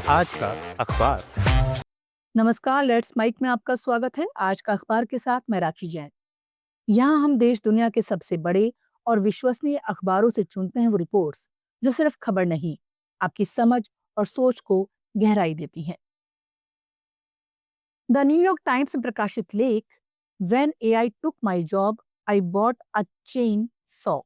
आज का अखबार। नमस्कार, लेट्स माइक में आपका स्वागत है। आज का अखबार के साथ मैं राखी जैन। यहाँ हम देश दुनिया के सबसे बड़े और विश्वसनीय अखबारों से चुनते हैं वो रिपोर्ट्स जो सिर्फ खबर नहीं, आपकी समझ और सोच को गहराई देती हैं। द न्यूयॉर्क टाइम्स में प्रकाशित लेख when AI took my job I bought a chain saw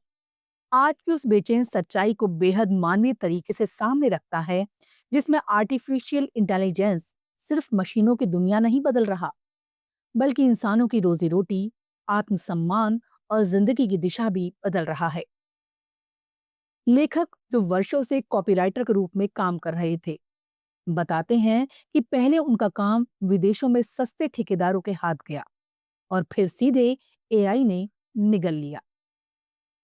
आज की उस बेचैन सच्चाई को बेहद मानवीय तरीके से सामने रखता है, जिसमें आर्टिफिशियल इंटेलिजेंस सिर्फ मशीनों की दुनिया नहीं बदल रहा, बल्कि इंसानों की रोजी रोटी, आत्मसम्मान और जिंदगी की दिशा भी बदल रहा है। लेखक, जो वर्षों से कॉपीराइटर के रूप में काम कर रहे थे, बताते हैं कि पहले उनका काम विदेशों में सस्ते ठेकेदारों के हाथ गया और फिर सीधे एआई ने निगल लिया।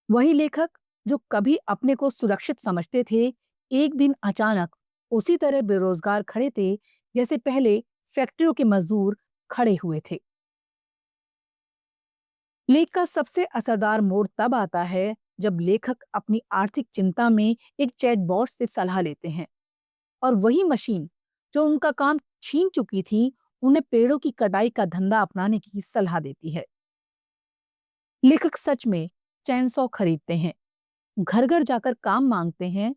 वही लेखक, जो कभी अपने को सुरक्षित समझते थे, एक दिन अचानक उसी तरह बेरोजगार खड़े थे जैसे पहले फैक्ट्रियों के मजदूर खड़े हुए थे। लेख का सबसे असरदार मोड़ तब आता है जब लेखक अपनी आर्थिक चिंता में एक चैटबॉट से सलाह लेते हैं और वही मशीन जो उनका काम छीन चुकी थी, उन्हें पेड़ों की कटाई का धंधा अपनाने की सलाह देती है। लेखक सच में चैनसॉ खरीदते हैं, घर घर जाकर काम मांगते हैं।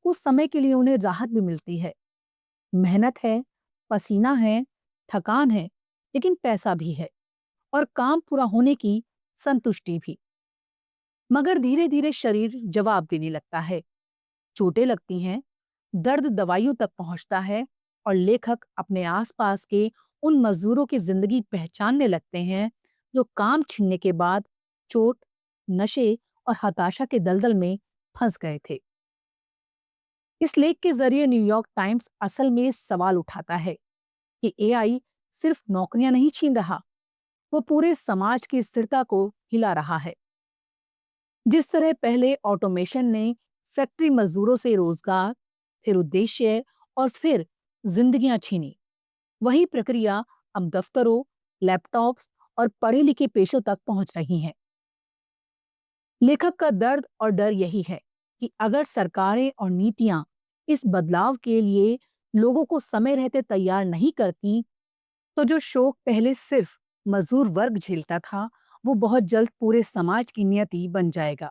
कुछ समय के लिए उन्हें राहत भी मिलती है। मेहनत है, पसीना है, थकान है, लेकिन पैसा भी है और काम पूरा होने की संतुष्टि भी। मगर धीरे धीरे शरीर जवाब देने लगता है, चोटें लगती हैं, दर्द दवाइयों तक पहुंचता है और लेखक अपने आसपास के उन मजदूरों की जिंदगी पहचानने लगते हैं जो काम छीनने के बाद चोट, नशे और हताशा के दलदल में फंस गए थे। इस लेख के जरिए न्यूयॉर्क टाइम्स असल में इस सवाल उठाता है कि एआई सिर्फ नौकरियां नहीं छीन रहा, वो पूरे समाज की स्थिरता को हिला रहा है। जिस तरह पहले ऑटोमेशन ने फैक्ट्री मजदूरों से रोजगार, फिर उद्देश्य और फिर जिंदगियां छीनी, वही प्रक्रिया अब दफ्तरों, लैपटॉप्स और पढ़े लिखे पेशों तक पहुंच रही है। लेखक का दर्द और डर यही है कि अगर सरकारें और नीतियां इस बदलाव के लिए लोगों को समय रहते तैयार नहीं करती, तो जो शोक पहले सिर्फ मजदूर वर्ग झेलता था, वो बहुत जल्द पूरे समाज की नियति बन जाएगा।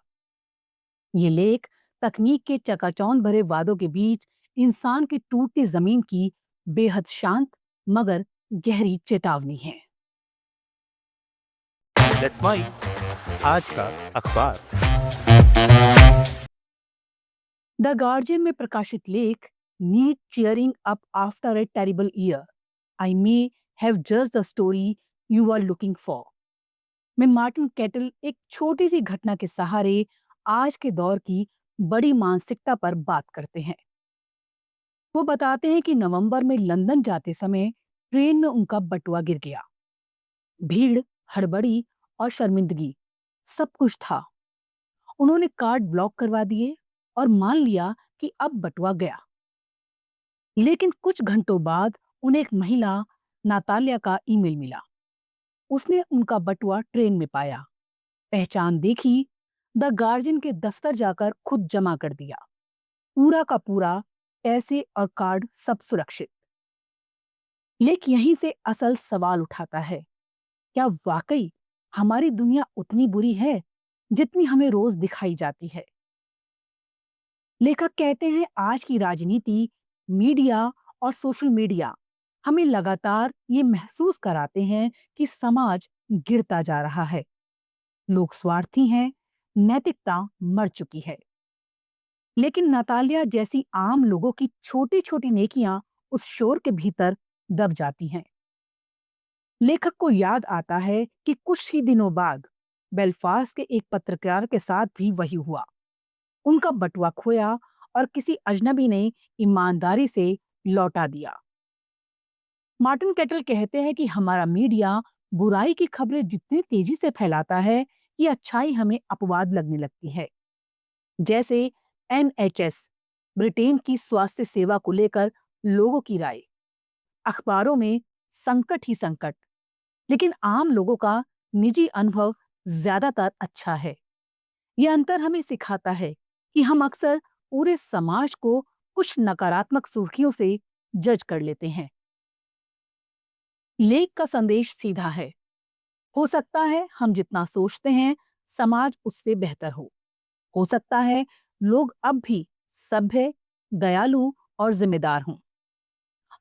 ये लेख तकनीक के चकाचौंध भरे वादों के बीच इंसान की टूटती जमीन की बेहद शांत मगर गहरी चेतावनी है। दैट्स माई आज का अखबार। द गार्जियन में प्रकाशित लेख need cheering up after a terrible year, I may have just the story you are looking for में मार्टिन कैटल एक छोटी सी घटना के सहारे आज के दौर की बड़ी मानसिकता पर बात करते हैं। वो बताते हैं कि नवंबर में लंदन जाते समय ट्रेन में उनका बटुआ गिर गया। भीड़, हड़बड़ी और शर्मिंदगी, सब कुछ था। उन्होंने कार्ड ब्लॉक करवा दिए और मान लिया कि अब बटुआ गया। लेकिन कुछ घंटों बाद उन्हें एक महिला, नातालिया का ईमेल मिला। उसने उनका बटुआ ट्रेन में पाया, पहचान देखी, द गार्जियन के दफ्तर जाकर खुद जमा कर दिया। पूरा का पूरा, पैसे और कार्ड सब सुरक्षित। लेख यहीं से असल सवाल उठाता है, क्या वाकई हमारी दुनिया उतनी बुरी है जितनी हमें रोज दिखाई जाती है? लेखक कहते हैं आज की राजनीति, मीडिया और सोशल मीडिया हमें लगातार ये महसूस कराते हैं कि समाज गिरता जा रहा है। लोग स्वार्थी हैं, नैतिकता मर चुकी है। लेकिन नतालिया जैसी आम लोगों की छोटी छोटी नेकियां उस शोर के भीतर दब जाती हैं। लेखक को याद आता है कि कुछ ही दिनों बाद बेलफास्ट के एक पत्रकार के साथ भी वही हुआ। उनका बटुआ खोया और किसी अजनबी ने ईमानदारी से लौटा दिया। मार्टिन कैटल कहते हैं कि हमारा मीडिया बुराई की खबरें जितनी तेजी से फैलाता है, कि अच्छाई हमें अपवाद लगने लगती है। जैसे एनएचएस, ब्रिटेन की स्वास्थ्य सेवा को लेकर लोगों की राय, अखबारों में संकट ही संकट, लेकिन आम लोगों का निजी अनुभव ज्यादातर अच्छा है। यह अंतर हमें सिखाता है कि हम अक्सर पूरे समाज को कुछ नकारात्मक सुर्खियों से जज कर लेते हैं। लेख का संदेश सीधा है, हो सकता है हम जितना सोचते हैं समाज उससे बेहतर हो सकता है लोग अब भी सभ्य, दयालु और जिम्मेदार हों,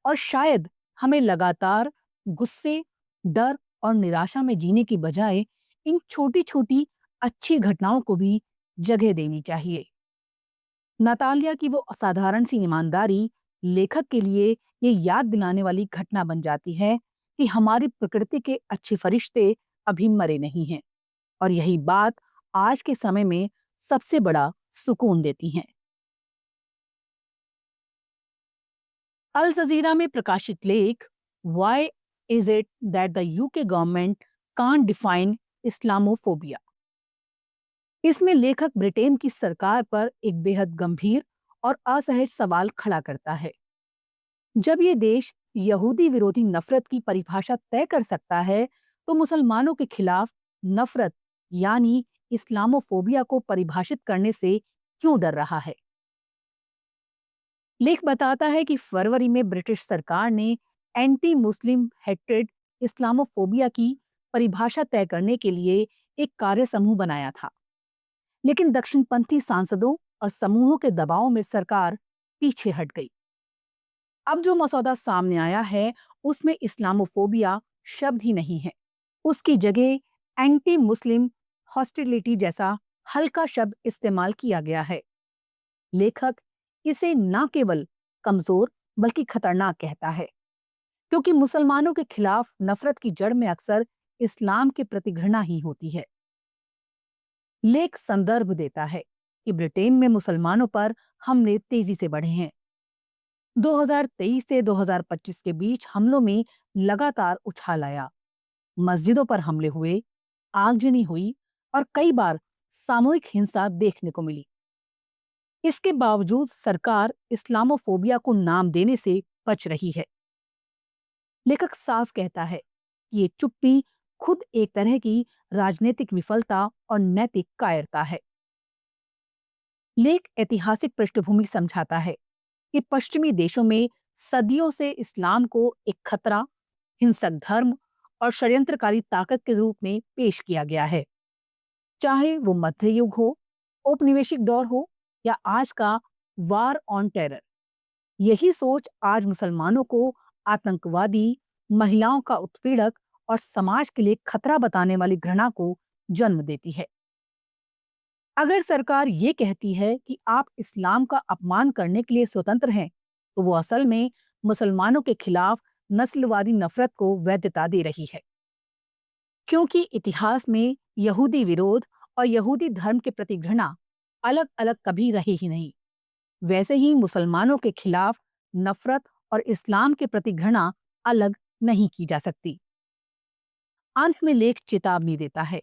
और शायद हमें लगातार गुस्से, डर और निराशा में जीने की बजाय इन छोटी-छोटी अच्छी घटनाओं को भी जगह देनी चाहिए। नतालिया की वो असाधारण सी ईमानदारी लेखक के लिए ये याद दिलाने वाली घटना बन जाती है कि हमारी प्रकृति के अच्छे फरिश्ते अभी मरे नहीं हैं, और यही बात आज के समय में सबसे बड़ा सुकून देती है। अल जजीरा में प्रकाशित लेख why is it that the UK government can't define Islamophobia, इसमें लेखक ब्रिटेन की सरकार पर एक बेहद गंभीर और असहज सवाल खड़ा करता है। जब ये देश यहूदी विरोधी नफरत की परिभाषा तय कर सकता है, तो मुसलमानों के खिलाफ नफरत यानी इस्लामोफोबिया को परिभाषित करने से क्यों डर रहा है। लेख बताता है कि फरवरी में ब्रिटिश सरकार ने एंटी मुस्लिम हेट्रेड इस्लामोफोबिया की परिभाषा तय करने के लिए एक कार्य समूह बनाया था, लेकिन दक्षिणपंथी सांसदों और समूहों के दबाव में सरकार पीछे हट गई। अब जो मसौदा सामने आया है उसमें इस्लामोफोबिया शब्द ही नहीं है, उसकी जगह एंटी मुस्लिम हॉस्टिलिटी जैसा हल्का शब्द इस्तेमाल किया गया है। लेखक इसे न केवल कमजोर बल्कि खतरनाक कहता है, क्योंकि मुसलमानों के खिलाफ नफरत की जड़ में अक्सर इस्लाम के प्रति घृणा ही होती है। लेख संदर्भ देता है कि ब्रिटेन में मुसलमानों पर हमले तेजी से बढ़े हैं। 2023 से 2025 के बीच हमलों में लगातार उछाल आया, मस्जिदों पर हमले हुए, आगजनी हुई और कई बार सामूहिक हिंसा देखने को मिली। इसके बावजूद सरकार इस्लामोफोबिया को नाम देने से बच रही है। लेखक साफ कहता है कि ये चुप्पी खुद एक तरह की राजनीतिक विफलता और नैतिक कायरता है। लेख ऐतिहासिक पृष्ठभूमि समझाता है कि पश्चिमी देशों में सदियों से इस्लाम को एक खतरा, हिंसक धर्म और षड्यंत्रकारी ताकत के रूप में पेश किया गया है। चाहे वो मध्य युग हो, औपनिवेशिक दौर हो या आज का वार ऑन टेरर, यही सोच आज मुसलमानों को आतंकवादी, महिलाओं का उत्पीड़क और समाज के लिए खतरा बताने वाली घृणा को जन्म देती है। अगर सरकार ये कहती है कि आप इस्लाम का अपमान करने के लिए स्वतंत्र हैं, तो वो असल में मुसलमानों के खिलाफ नस्लवादी नफरत को वैधता दे रही है। क्योंकि इतिहास में यहूदी विरोध और यहूदी धर्म के प्रति घृणा अलग अलग कभी रही ही नहीं, वैसे ही मुसलमानों के खिलाफ नफरत और इस्लाम के प्रति घृणा अलग नहीं की जा सकती। अंत में लेख चेतावनी देता है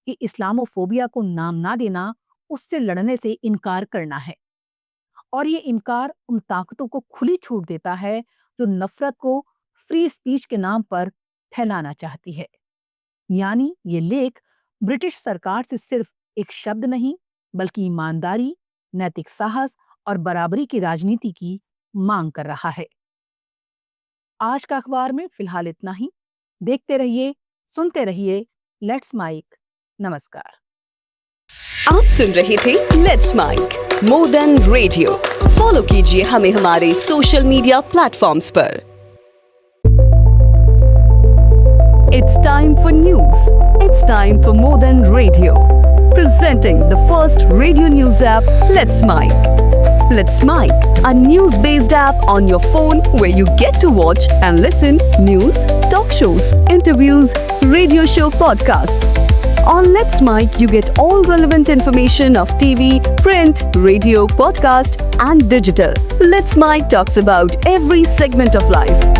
कि इस्लामोफोबिया को नाम ना देना उससे लड़ने से इनकार करना है, और ये इनकार उन ताकतों को खुली छूट देता है जो नफरत को फ्री स्पीच के नाम पर फैलाना चाहती है। यानी ये लेख ब्रिटिश सरकार से सिर्फ एक शब्द नहीं, बल्कि ईमानदारी, नैतिक साहस और बराबरी की राजनीति की मांग कर रहा है। आज का अखबार में फिलहाल इतना ही। देखते रहिए, सुनते रहिए लेट्स माइक। नमस्कार। आप सुन रहे थे let's mike more than radio. Follow कीजिए हमें हमारे सोशल मीडिया प्लेटफॉर्म्स पर। It's time for news. It's time for more than radio. Presenting the first radio news app, Let's Mic. Let's Mic, a news-based app on your phone where you get to watch and listen news, talk shows, interviews, radio show podcasts. On Let's Mic, you get all relevant information of TV, print, radio, podcast, and digital. Let's Mic talks about every segment of life.